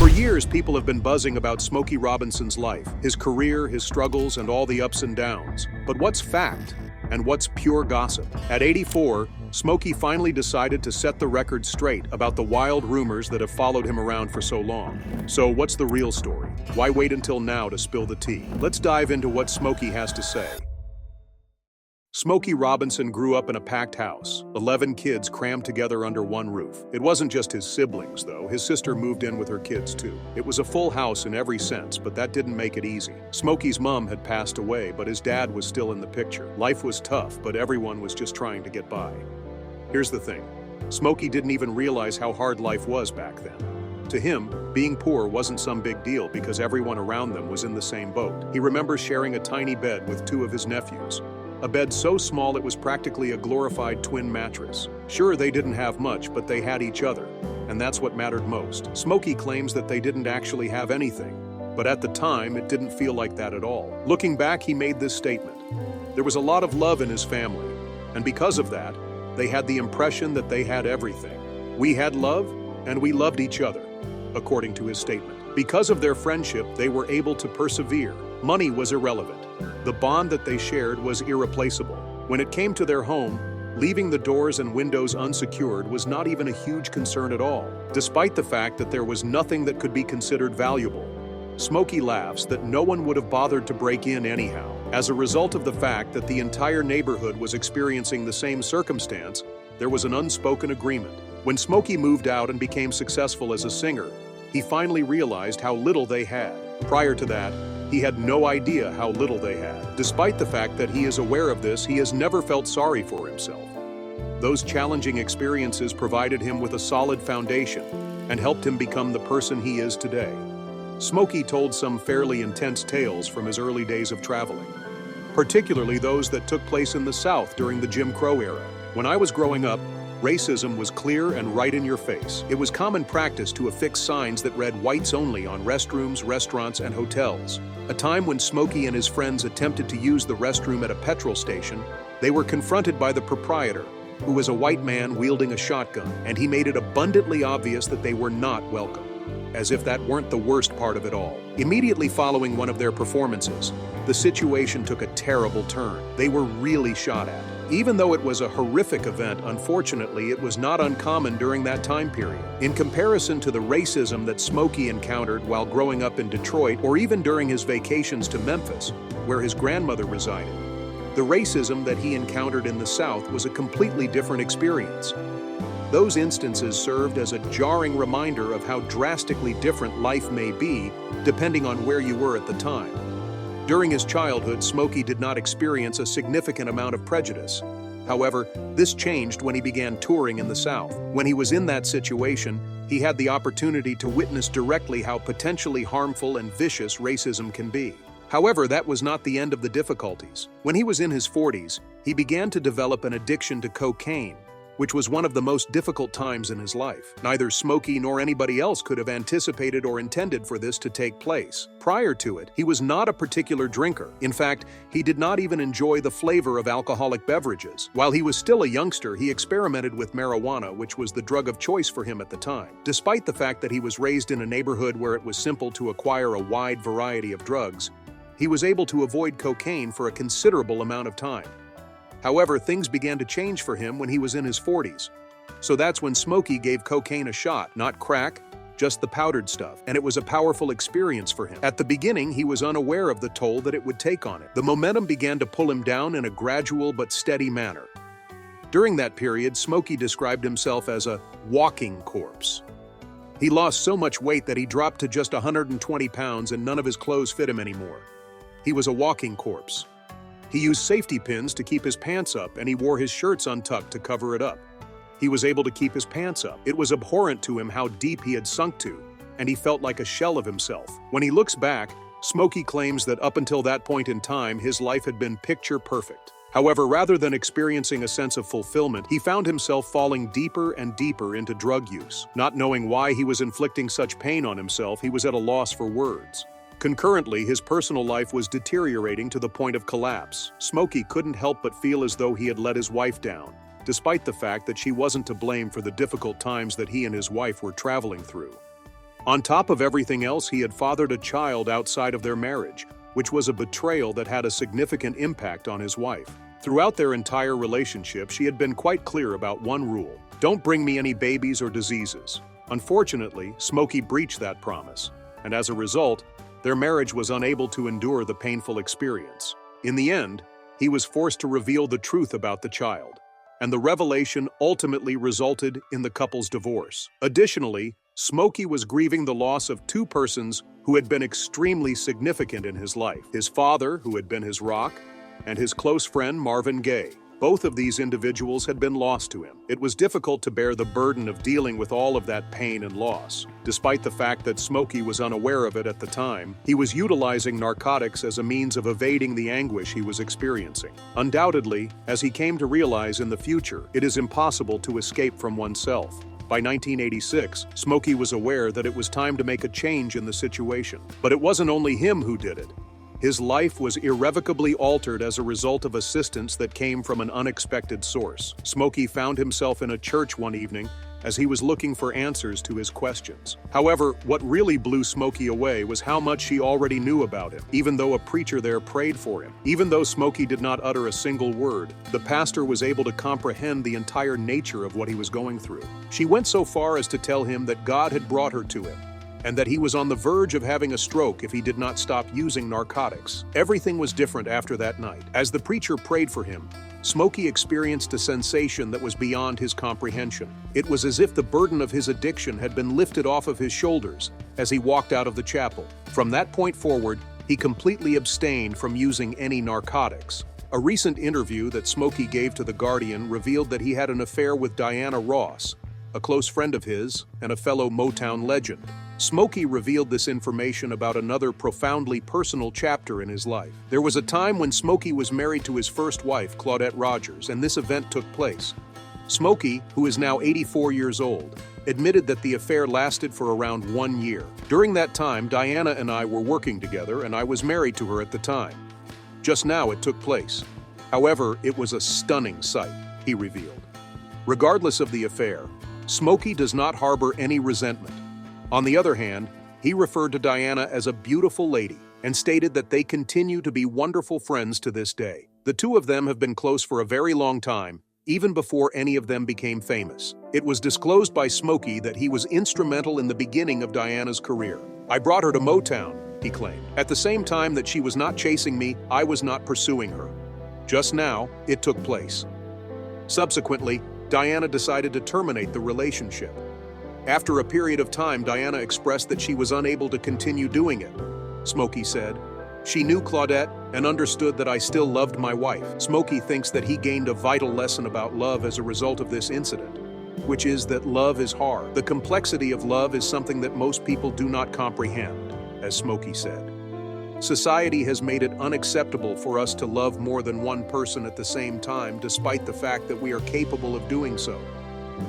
For years, people have been buzzing about Smokey Robinson's life, his career, his struggles, and all the ups and downs. But what's fact? And what's pure gossip? At 84, Smokey finally decided to set the record straight about the wild rumors that have followed him around for so long. So what's the real story? Why wait until now to spill the tea? Let's dive into what Smokey has to say. Smokey Robinson grew up in a packed house, 11 kids crammed together under one roof. It wasn't just his siblings, though. His sister moved in with her kids, too. It was a full house in every sense, but that didn't make it easy. Smokey's mom had passed away, but his dad was still in the picture. Life was tough, but everyone was just trying to get by. Here's the thing. Smokey didn't even realize how hard life was back then. To him, being poor wasn't some big deal because everyone around them was in the same boat. He remembers sharing a tiny bed with two of his nephews. A bed so small it was practically a glorified twin mattress. Sure, they didn't have much, but they had each other, and that's what mattered most. Smokey claims that they didn't actually have anything, but at the time, it didn't feel like that at all. Looking back, he made this statement. There was a lot of love in his family, and because of that, they had the impression that they had everything. We had love, and we loved each other, according to his statement. Because of their friendship, they were able to persevere. Money was irrelevant. The bond that they shared was irreplaceable. When it came to their home, leaving the doors and windows unsecured was not even a huge concern at all, despite the fact that there was nothing that could be considered valuable. Smokey laughs that no one would have bothered to break in anyhow. As a result of the fact that the entire neighborhood was experiencing the same circumstance, there was an unspoken agreement. When Smokey moved out and became successful as a singer, he finally realized how little they had. Prior to that, he had no idea how little they had. Despite the fact that he is aware of this, he has never felt sorry for himself. Those challenging experiences provided him with a solid foundation and helped him become the person he is today. Smokey told some fairly intense tales from his early days of traveling, particularly those that took place in the South during the Jim Crow era. When I was growing up, racism was clear and right in your face. It was common practice to affix signs that read "whites only" on restrooms, restaurants, and hotels. A time when Smokey and his friends attempted to use the restroom at a petrol station, they were confronted by the proprietor, who was a white man wielding a shotgun, and he made it abundantly obvious that they were not welcome. As if that weren't the worst part of it all. Immediately following one of their performances, the situation took a terrible turn. They were really shot at. Even though it was a horrific event, unfortunately, it was not uncommon during that time period. In comparison to the racism that Smokey encountered while growing up in Detroit, or even during his vacations to Memphis, where his grandmother resided, the racism that he encountered in the South was a completely different experience. Those instances served as a jarring reminder of how drastically different life may be, depending on where you were at the time. During his childhood, Smokey did not experience a significant amount of prejudice. However, this changed when he began touring in the South. When he was in that situation, he had the opportunity to witness directly how potentially harmful and vicious racism can be. However, that was not the end of the difficulties. When he was in his 40s, he began to develop an addiction to cocaine, which was one of the most difficult times in his life. Neither Smokey nor anybody else could have anticipated or intended for this to take place. Prior to it, he was not a particular drinker. In fact, he did not even enjoy the flavor of alcoholic beverages. While he was still a youngster, he experimented with marijuana, which was the drug of choice for him at the time. Despite the fact that he was raised in a neighborhood where it was simple to acquire a wide variety of drugs, he was able to avoid cocaine for a considerable amount of time. However, things began to change for him when he was in his 40s. So that's when Smokey gave cocaine a shot, not crack, just the powdered stuff, and it was a powerful experience for him. At the beginning, he was unaware of the toll that it would take on him. The momentum began to pull him down in a gradual but steady manner. During that period, Smokey described himself as a walking corpse. He lost so much weight that he dropped to just 120 pounds and none of his clothes fit him anymore. He was a walking corpse. He used safety pins to keep his pants up, and he wore his shirts untucked to cover it up. He was able to keep his pants up. It was abhorrent to him how deep he had sunk to, and he felt like a shell of himself. When he looks back, Smokey claims that up until that point in time, his life had been picture perfect. However, rather than experiencing a sense of fulfillment, he found himself falling deeper and deeper into drug use. Not knowing why he was inflicting such pain on himself, he was at a loss for words. Concurrently, his personal life was deteriorating to the point of collapse. Smokey couldn't help but feel as though he had let his wife down, despite the fact that she wasn't to blame for the difficult times that he and his wife were traveling through. On top of everything else, he had fathered a child outside of their marriage, which was a betrayal that had a significant impact on his wife. Throughout their entire relationship, she had been quite clear about one rule: don't bring me any babies or diseases. Unfortunately, Smokey breached that promise, and as a result, their marriage was unable to endure the painful experience. In the end, he was forced to reveal the truth about the child, and the revelation ultimately resulted in the couple's divorce. Additionally, Smokey was grieving the loss of two persons who had been extremely significant in his life: his father, who had been his rock, and his close friend Marvin Gaye. Both of these individuals had been lost to him. It was difficult to bear the burden of dealing with all of that pain and loss. Despite the fact that Smokey was unaware of it at the time, he was utilizing narcotics as a means of evading the anguish he was experiencing. Undoubtedly, as he came to realize in the future, it is impossible to escape from oneself. By 1986, Smokey was aware that it was time to make a change in the situation. But it wasn't only him who did it. His life was irrevocably altered as a result of assistance that came from an unexpected source. Smokey found himself in a church one evening as he was looking for answers to his questions. However, what really blew Smokey away was how much she already knew about him, even though a preacher there prayed for him. Even though Smokey did not utter a single word, the pastor was able to comprehend the entire nature of what he was going through. She went so far as to tell him that God had brought her to him, and that he was on the verge of having a stroke if he did not stop using narcotics. Everything was different after that night. As the preacher prayed for him, Smokey experienced a sensation that was beyond his comprehension. It was as if the burden of his addiction had been lifted off of his shoulders as he walked out of the chapel. From that point forward, he completely abstained from using any narcotics. A recent interview that Smokey gave to The Guardian revealed that he had an affair with Diana Ross, a close friend of his and a fellow Motown legend. Smokey revealed this information about another profoundly personal chapter in his life. There was a time when Smokey was married to his first wife, Claudette Rogers, and this event took place. Smokey, who is now 84 years old, admitted that the affair lasted for around 1 year. During that time, Diana and I were working together, and I was married to her at the time. Just now it took place. However, it was a stunning sight, he revealed. Regardless of the affair, Smokey does not harbor any resentment. On the other hand, he referred to Diana as a beautiful lady and stated that they continue to be wonderful friends to this day. The two of them have been close for a very long time, even before any of them became famous. It was disclosed by Smokey that he was instrumental in the beginning of Diana's career. "I brought her to Motown," he claimed. "At the same time that she was not chasing me, I was not pursuing her. Just now, it took place." Subsequently, Diana decided to terminate the relationship. After a period of time, Diana expressed that she was unable to continue doing it. Smokey said, "She knew Claudette and understood that I still loved my wife." Smokey thinks that he gained a vital lesson about love as a result of this incident, which is that love is hard. The complexity of love is something that most people do not comprehend, as Smokey said. Society has made it unacceptable for us to love more than one person at the same time, despite the fact that we are capable of doing so.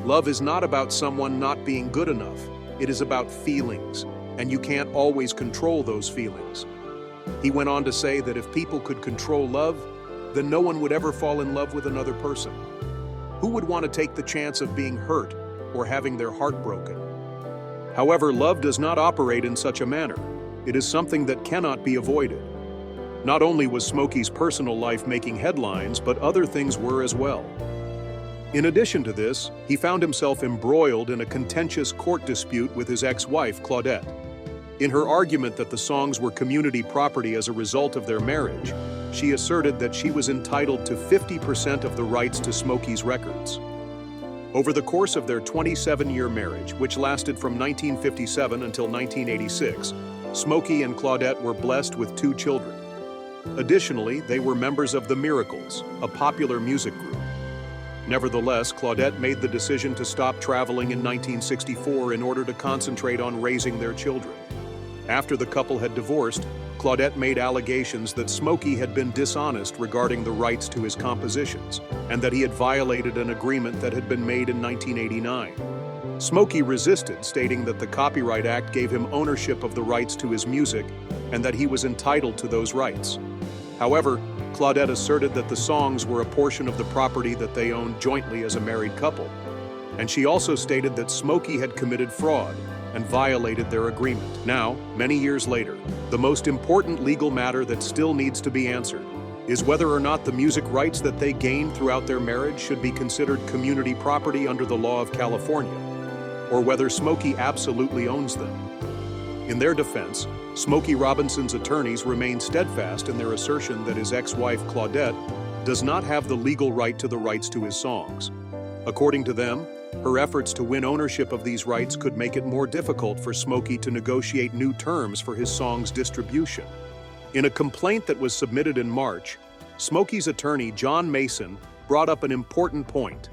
Love is not about someone not being good enough. It is about feelings, and you can't always control those feelings. He went on to say that if people could control love, then no one would ever fall in love with another person. Who would want to take the chance of being hurt or having their heart broken? However, love does not operate in such a manner. It is something that cannot be avoided. Not only was Smokey's personal life making headlines, but other things were as well. In addition to this, he found himself embroiled in a contentious court dispute with his ex-wife, Claudette. In her argument that the songs were community property as a result of their marriage, she asserted that she was entitled to 50% of the rights to Smokey's records. Over the course of their 27-year marriage, which lasted from 1957 until 1986, Smokey and Claudette were blessed with 2 children. Additionally, they were members of the Miracles, a popular music group. Nevertheless, Claudette made the decision to stop traveling in 1964 in order to concentrate on raising their children. After the couple had divorced, Claudette made allegations that Smokey had been dishonest regarding the rights to his compositions, and that he had violated an agreement that had been made in 1989. Smokey resisted, stating that the Copyright Act gave him ownership of the rights to his music and that he was entitled to those rights. However, Claudette asserted that the songs were a portion of the property that they owned jointly as a married couple. And she also stated that Smokey had committed fraud, and violated their agreement. Now, many years later, the most important legal matter that still needs to be answered is whether or not the music rights that they gained throughout their marriage should be considered community property under the law of California, or whether Smokey absolutely owns them. In their defense, Smokey Robinson's attorneys remain steadfast in their assertion that his ex-wife Claudette does not have the legal right to the rights to his songs. According to them, her efforts to win ownership of these rights could make it more difficult for Smokey to negotiate new terms for his song's distribution. In a complaint that was submitted in March, Smokey's attorney, John Mason, brought up an important point.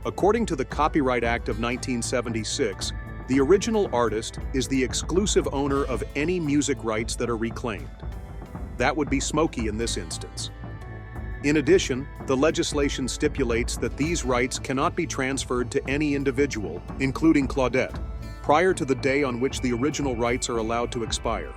According to the Copyright Act of 1976, the original artist is the exclusive owner of any music rights that are reclaimed. That would be Smokey in this instance. In addition, the legislation stipulates that these rights cannot be transferred to any individual, including Claudette, prior to the day on which the original rights are allowed to expire.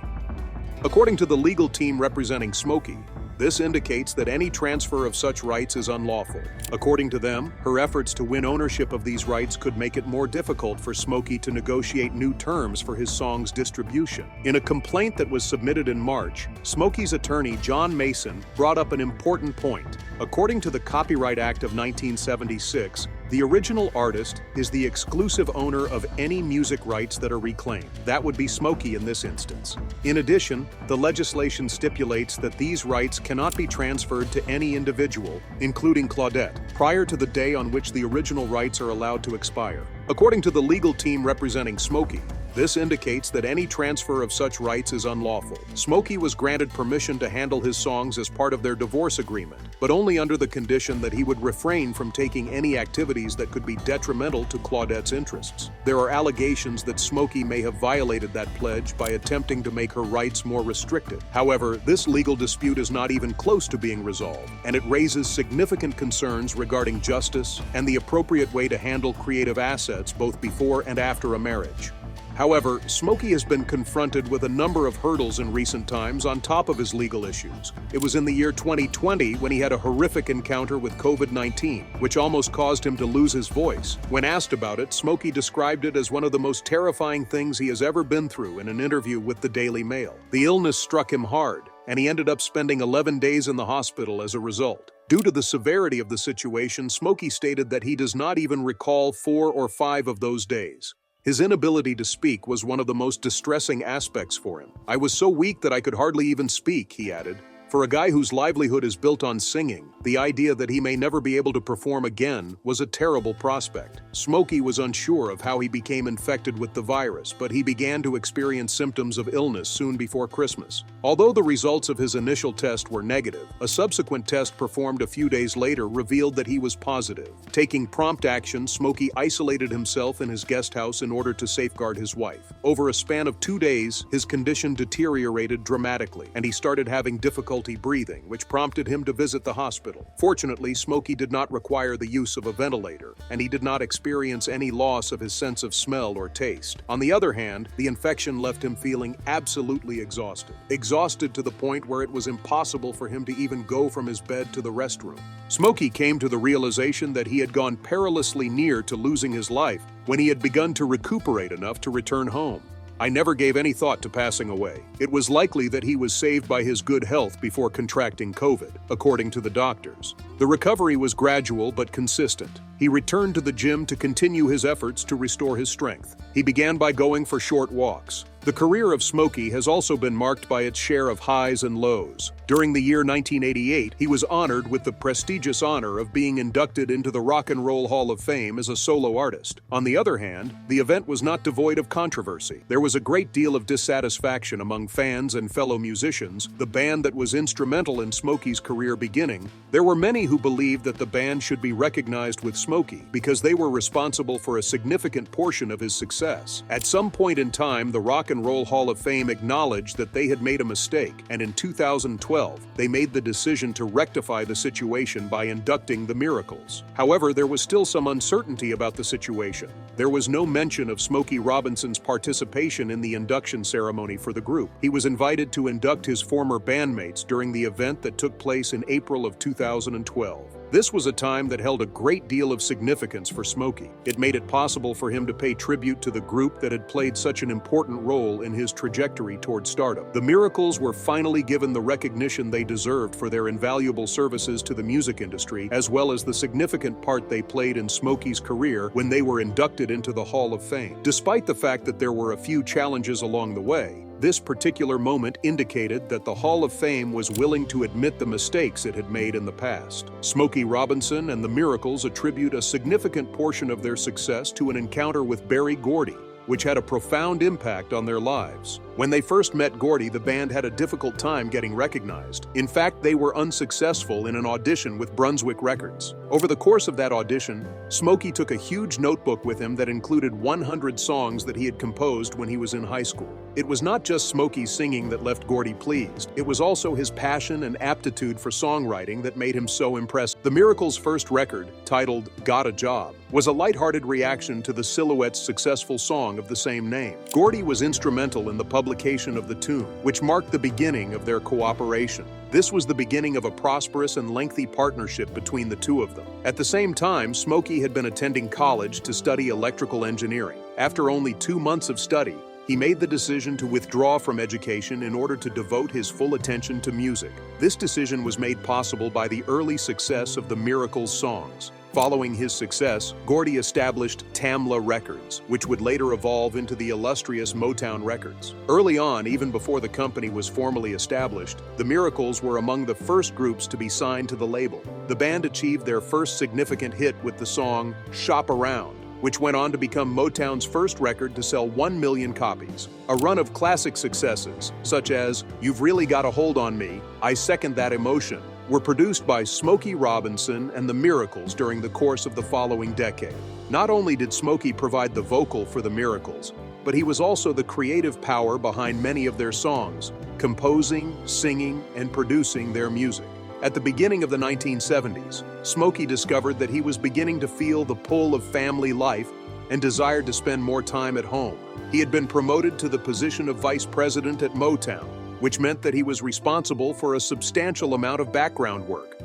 According to the legal team representing Smokey, this indicates that any transfer of such rights is unlawful. According to them, her efforts to win ownership of these rights could make it more difficult for Smokey to negotiate new terms for his song's distribution. In a complaint that was submitted in March, Smokey's attorney, John Mason, brought up an important point. According to the Copyright Act of 1976, the original artist is the exclusive owner of any music rights that are reclaimed. That would be Smokey in this instance. In addition, the legislation stipulates that these rights cannot be transferred to any individual, including Claudette, prior to the day on which the original rights are allowed to expire. According to the legal team representing Smokey, this indicates that any transfer of such rights is unlawful. Smokey was granted permission to handle his songs as part of their divorce agreement, but only under the condition that he would refrain from taking any activities that could be detrimental to Claudette's interests. There are allegations that Smokey may have violated that pledge by attempting to make her rights more restrictive. However, this legal dispute is not even close to being resolved, and it raises significant concerns regarding justice and the appropriate way to handle creative assets both before and after a marriage. However, Smokey has been confronted with a number of hurdles in recent times on top of his legal issues. It was in the year 2020 when he had a horrific encounter with COVID-19, which almost caused him to lose his voice. When asked about it, Smokey described it as one of the most terrifying things he has ever been through in an interview with the Daily Mail. The illness struck him hard, and he ended up spending 11 days in the hospital as a result. Due to the severity of the situation, Smokey stated that he does not even recall 4 or 5 of those days. His inability to speak was one of the most distressing aspects for him. "I was so weak that I could hardly even speak," he added. For a guy whose livelihood is built on singing, the idea that he may never be able to perform again was a terrible prospect. Smokey was unsure of how he became infected with the virus, but he began to experience symptoms of illness soon before Christmas. Although the results of his initial test were negative, a subsequent test performed a few days later revealed that he was positive. Taking prompt action, Smokey isolated himself in his guest house in order to safeguard his wife. Over a span of 2 days, his condition deteriorated dramatically, and he started having difficulty breathing, which prompted him to visit the hospital. Fortunately, Smokey did not require the use of a ventilator, and he did not experience any loss of his sense of smell or taste. On the other hand, the infection left him feeling absolutely exhausted. Exhausted to the point where it was impossible for him to even go from his bed to the restroom. Smokey came to the realization that he had gone perilously near to losing his life when he had begun to recuperate enough to return home. "I never gave any thought to passing away. It was likely that he was saved by his good health before contracting COVID," according to the doctors. The recovery was gradual but consistent. He returned to the gym to continue his efforts to restore his strength. He began by going for short walks. The career of Smokey has also been marked by its share of highs and lows. During the year 1988, he was honored with the prestigious honor of being inducted into the Rock and Roll Hall of Fame as a solo artist. On the other hand, the event was not devoid of controversy. There was a great deal of dissatisfaction among fans and fellow musicians, the band that was instrumental in Smokey's career beginning. There were many who believed that the band should be recognized with Smokey because they were responsible for a significant portion of his success. At some point in time, the Rock and Roll Hall of Fame acknowledged that they had made a mistake, and in 2012, they made the decision to rectify the situation by inducting the Miracles. However, there was still some uncertainty about the situation. There was no mention of Smokey Robinson's participation in the induction ceremony for the group. He was invited to induct his former bandmates during the event that took place in April of 2012. This was a time that held a great deal of significance for Smokey. It made it possible for him to pay tribute to the group that had played such an important role in his trajectory toward stardom. The Miracles were finally given the recognition they deserved for their invaluable services to the music industry, as well as the significant part they played in Smokey's career when they were inducted into the Hall of Fame. Despite the fact that there were a few challenges along the way, this particular moment indicated that the Hall of Fame was willing to admit the mistakes it had made in the past. Smokey Robinson and the Miracles attribute a significant portion of their success to an encounter with Berry Gordy, which had a profound impact on their lives. When they first met Gordy, the band had a difficult time getting recognized. In fact, they were unsuccessful in an audition with Brunswick Records. Over the course of that audition, Smokey took a huge notebook with him that included 100 songs that he had composed when he was in high school. It was not just Smokey's singing that left Gordy pleased. It was also his passion and aptitude for songwriting that made him so impressed. The Miracles' first record, titled Got a Job, was a lighthearted reaction to the Silhouette's successful song of the same name. Gordy was instrumental in the publication of the tune, which marked the beginning of their cooperation. This was the beginning of a prosperous and lengthy partnership between the two of them. At the same time, Smokey had been attending college to study electrical engineering. After only 2 months of study, he made the decision to withdraw from education in order to devote his full attention to music. This decision was made possible by the early success of the Miracles songs. Following his success, Gordy established Tamla Records, which would later evolve into the illustrious Motown Records. Early on, even before the company was formally established, the Miracles were among the first groups to be signed to the label. The band achieved their first significant hit with the song Shop Around, which went on to become Motown's first record to sell 1 million copies. A run of classic successes, such as You've Really Got a Hold on Me, I Second That Emotion, were produced by Smokey Robinson and the Miracles during the course of the following decade. Not only did Smokey provide the vocal for the Miracles, but he was also the creative power behind many of their songs, composing, singing, and producing their music. At the beginning of the 1970s, Smokey discovered that he was beginning to feel the pull of family life and desired to spend more time at home. He had been promoted to the position of vice president at Motown, which meant that he was responsible for a substantial amount of background work.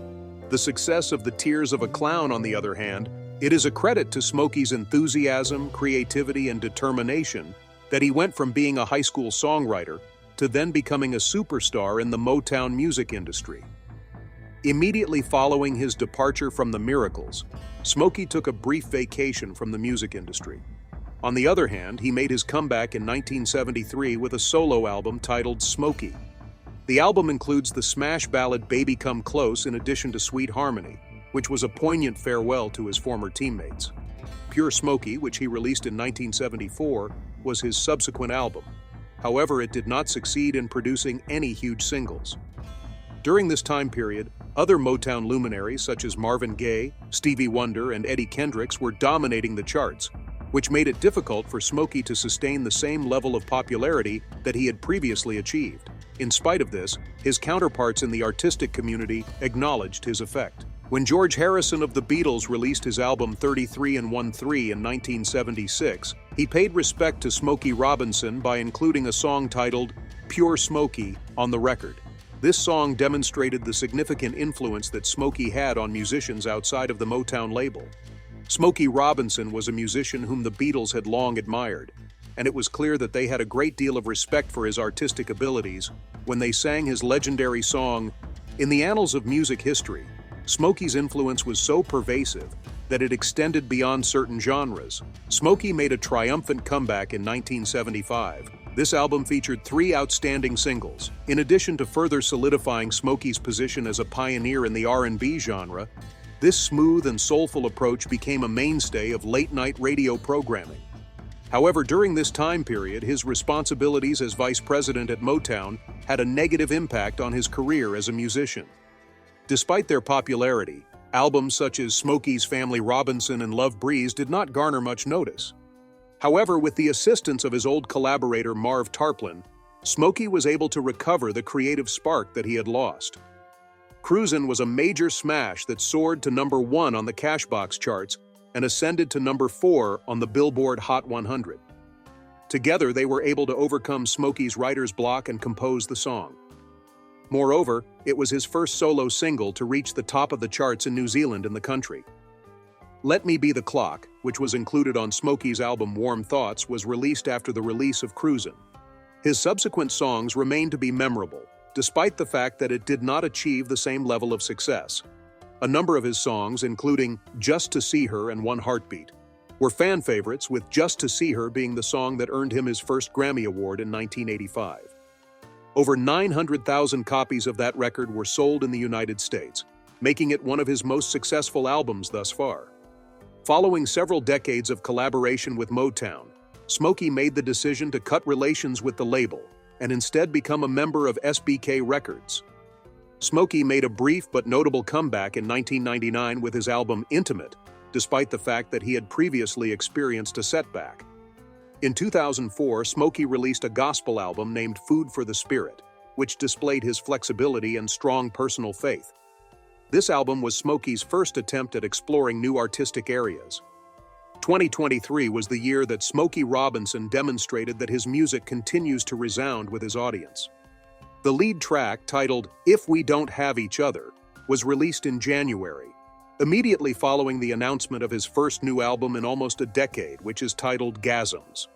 The success of The Tears of a Clown, on the other hand, it is a credit to Smokey's enthusiasm, creativity, and determination that he went from being a high school songwriter to then becoming a superstar in the Motown music industry. Immediately following his departure from the Miracles, Smokey took a brief vacation from the music industry. On the other hand, he made his comeback in 1973 with a solo album titled Smokey. The album includes the smash ballad Baby Come Close in addition to Sweet Harmony, which was a poignant farewell to his former teammates. Pure Smokey, which he released in 1974, was his subsequent album. However, it did not succeed in producing any huge singles. During this time period, other Motown luminaries such as Marvin Gaye, Stevie Wonder, and Eddie Kendricks were dominating the charts, which made it difficult for Smokey to sustain the same level of popularity that he had previously achieved. In spite of this, his counterparts in the artistic community acknowledged his effect. When George Harrison of the Beatles released his album 33 and 1/3 in 1976, he paid respect to Smokey Robinson by including a song titled Pure Smokey on the record. This song demonstrated the significant influence that Smokey had on musicians outside of the Motown label. Smokey Robinson was a musician whom the Beatles had long admired, and it was clear that they had a great deal of respect for his artistic abilities when they sang his legendary song. In the annals of music history, Smokey's influence was so pervasive that it extended beyond certain genres. Smokey made a triumphant comeback in 1975. This album featured 3 outstanding singles. In addition to further solidifying Smokey's position as a pioneer in the R&B genre, this smooth and soulful approach became a mainstay of late-night radio programming. However, during this time period, his responsibilities as vice president at Motown had a negative impact on his career as a musician. Despite their popularity, albums such as Smokey's Family Robinson and Love Breeze did not garner much notice. However, with the assistance of his old collaborator Marv Tarplin, Smokey was able to recover the creative spark that he had lost. Cruisin' was a major smash that soared to number 1 on the Cashbox charts and ascended to number 4 on the Billboard Hot 100. Together, they were able to overcome Smokey's writer's block and compose the song. Moreover, it was his first solo single to reach the top of the charts in New Zealand and the country. Let Me Be the Clock, which was included on Smokey's album Warm Thoughts, was released after the release of Cruisin'. His subsequent songs remain to be memorable, despite the fact that it did not achieve the same level of success. A number of his songs, including Just to See Her and One Heartbeat, were fan favorites, with Just to See Her being the song that earned him his first Grammy Award in 1985. Over 900,000 copies of that record were sold in the United States, making it one of his most successful albums thus far. Following several decades of collaboration with Motown, Smokey made the decision to cut relations with the label and instead become a member of SBK Records. Smokey made a brief but notable comeback in 1999 with his album Intimate, despite the fact that he had previously experienced a setback. In 2004, Smokey released a gospel album named Food for the Spirit, which displayed his flexibility and strong personal faith. This album was Smokey's first attempt at exploring new artistic areas. 2023 was the year that Smokey Robinson demonstrated that his music continues to resound with his audience. The lead track, titled If We Don't Have Each Other, was released in January, immediately following the announcement of his first new album in almost a decade, which is titled Gasms.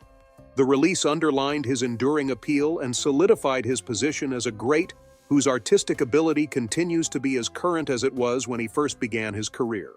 The release underlined his enduring appeal and solidified his position as a great whose artistic ability continues to be as current as it was when he first began his career.